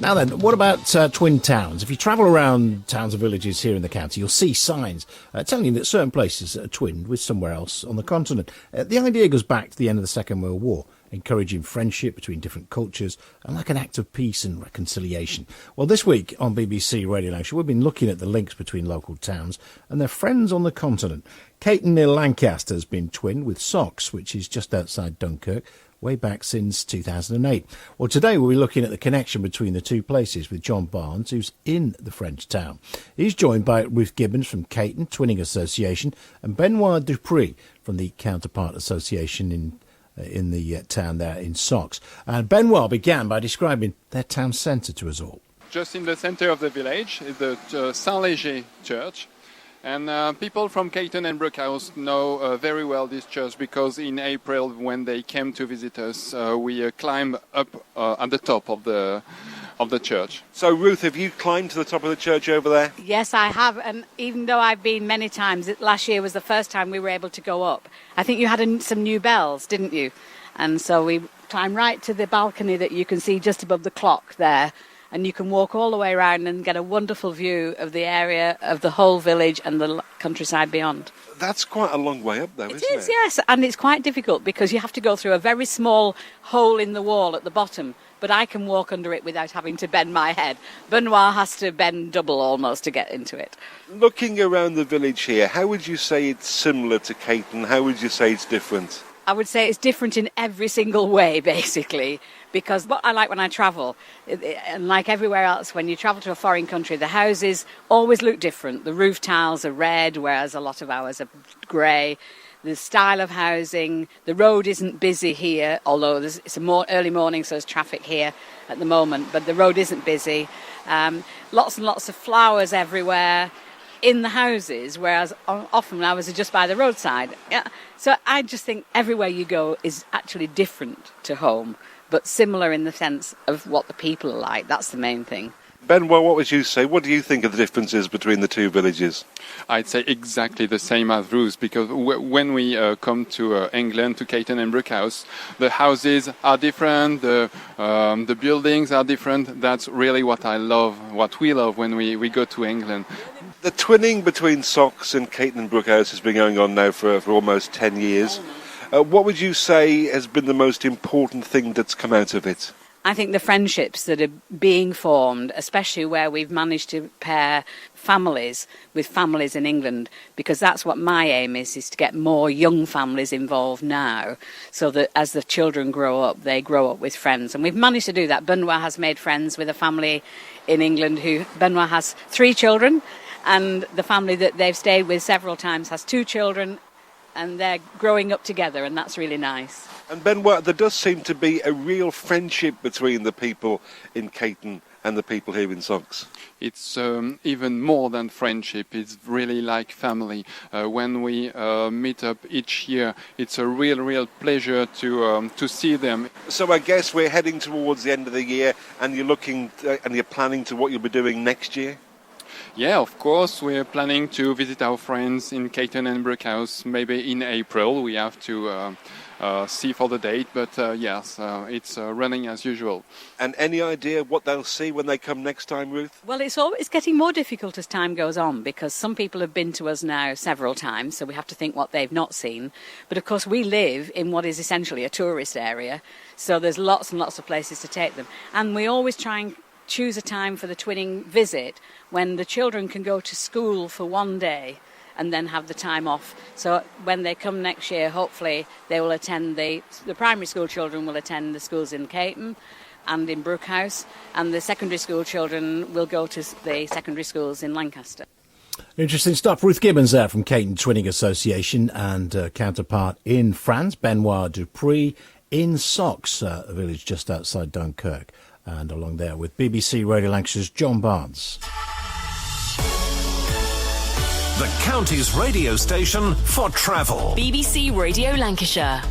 Now then, what about twin towns? If you travel around towns and villages here in the county, you'll see signs telling you that certain places are twinned with somewhere else on the continent. The idea goes back to the end of the Second World War, encouraging friendship between different cultures and like an act of peace and reconciliation. Well, this week on BBC Radio Lancashire, we've been looking at the links between local towns and their friends on the continent. Caton near Lancaster has been twinned with Socx, which is just outside Dunkirk, way back since 2008. Well, today we'll be looking at the connection between the two places with John Barnes, who's in the French town. He's joined by Ruth Gibbons from Caton&Twinning Association and Benoit Dupree from the Counterpart Association in the town there in Socx. And Benoit began by describing their town centre to us all. Just in the centre of the village is the Saint-Léger church. And people from Caton&Brookhouse know very well this church because in April, when they came to visit us, we climbed up at the top of the church. So, Ruth, have you climbed to the top of the church over there? Yes, I have. And even though I've been many times, last year was the first time we were able to go up. I think you had some new bells, didn't you? And so we climbed right to the balcony that you can see just above the clock there. And you can walk all the way around and get a wonderful view of the area, of the whole village and the countryside beyond. That's quite a long way up, though, isn't it? It is, yes. And it's quite difficult because you have to go through a very small hole in the wall at the bottom. But I can walk under it without having to bend my head. Benoit has to bend double almost to get into it. Looking around the village here, how would you say it's similar to Caton? How would you say it's different? I would say it's different in every single way, basically, because what I like when I travel, and like everywhere else, when you travel to a foreign country, the houses always look different. The roof tiles are red, whereas a lot of ours are grey. The style of housing, the road isn't busy here, although it's a early morning, so there's traffic here at the moment, but the road isn't busy. Lots and lots of flowers everywhere in the houses, whereas often ours are just by the roadside. Yeah. So I just think everywhere you go is actually different to home, but similar in the sense of what the people are like. That's the main thing. Benoit, what would you say? What do you think of the differences between the two villages? I'd say exactly the same as Ruth, because when we come to England, to Caton&Brookhouse, the houses are different, the buildings are different. That's really what we love when we go to England. The twinning between Socx and Caton&Brookhouse has been going on now for almost 10 years. What would you say has been the most important thing that's come out of it? I think the friendships that are being formed, especially where we've managed to pair families with families in England, because that's what my aim is to get more young families involved now, so that as the children grow up, they grow up with friends. And we've managed to do that. Benoit has made friends with a family in England Benoit has 3 children, and the family that they've stayed with several times has 2 children, and they're growing up together, and that's really nice. And Benoit, there does seem to be a real friendship between the people in Caton and the people here in Socx. It's even more than friendship. It's really like family. When we meet up each year, it's a real pleasure to see them. So I guess we're heading towards the end of the year, and you're planning to what you'll be doing next year? Yeah, of course. We're planning to visit our friends in Caton&Brookhouse maybe in April. We have to see for the date, but yes, it's running as usual. And any idea what they'll see when they come next time, Ruth? Well, it's getting more difficult as time goes on, because some people have been to us now several times, so we have to think what they've not seen. But of course, we live in what is essentially a tourist area, so there's lots and lots of places to take them. And we always try and choose a time for the twinning visit when the children can go to school for one day and then have the time off. So when they come next year, hopefully they will attend the primary school children will attend the schools in Caton and in Brookhouse, and the secondary school children will go to the secondary schools in Lancaster. Interesting stuff. Ruth Gibbons there from Caton&Twinning Association, and counterpart in France, Benoit Dupree in Socx, a village just outside Dunkirk. And along there with BBC Radio Lancashire's John Barnes. The county's radio station for travel. BBC Radio Lancashire.